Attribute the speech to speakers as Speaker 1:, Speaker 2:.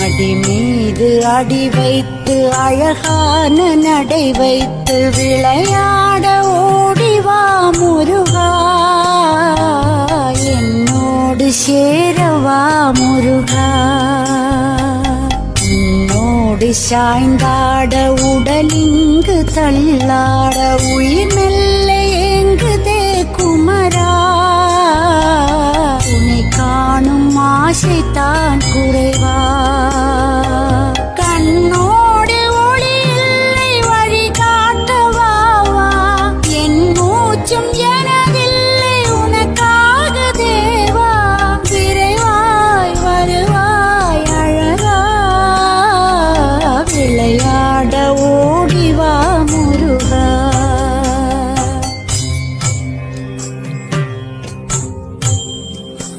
Speaker 1: அடி மீது அடி வைத்து அழகான நடை வைத்து விளையாட ஓடிவா முருகா, என்னோடு சேரவா முருகா. உன்னோடு சாய்ந்தாட உடலிங்கு தள்ளாட உயிர் மெல்ல ஏங்குதே குமரா, உன்னை காணும் ஆசைத்தான்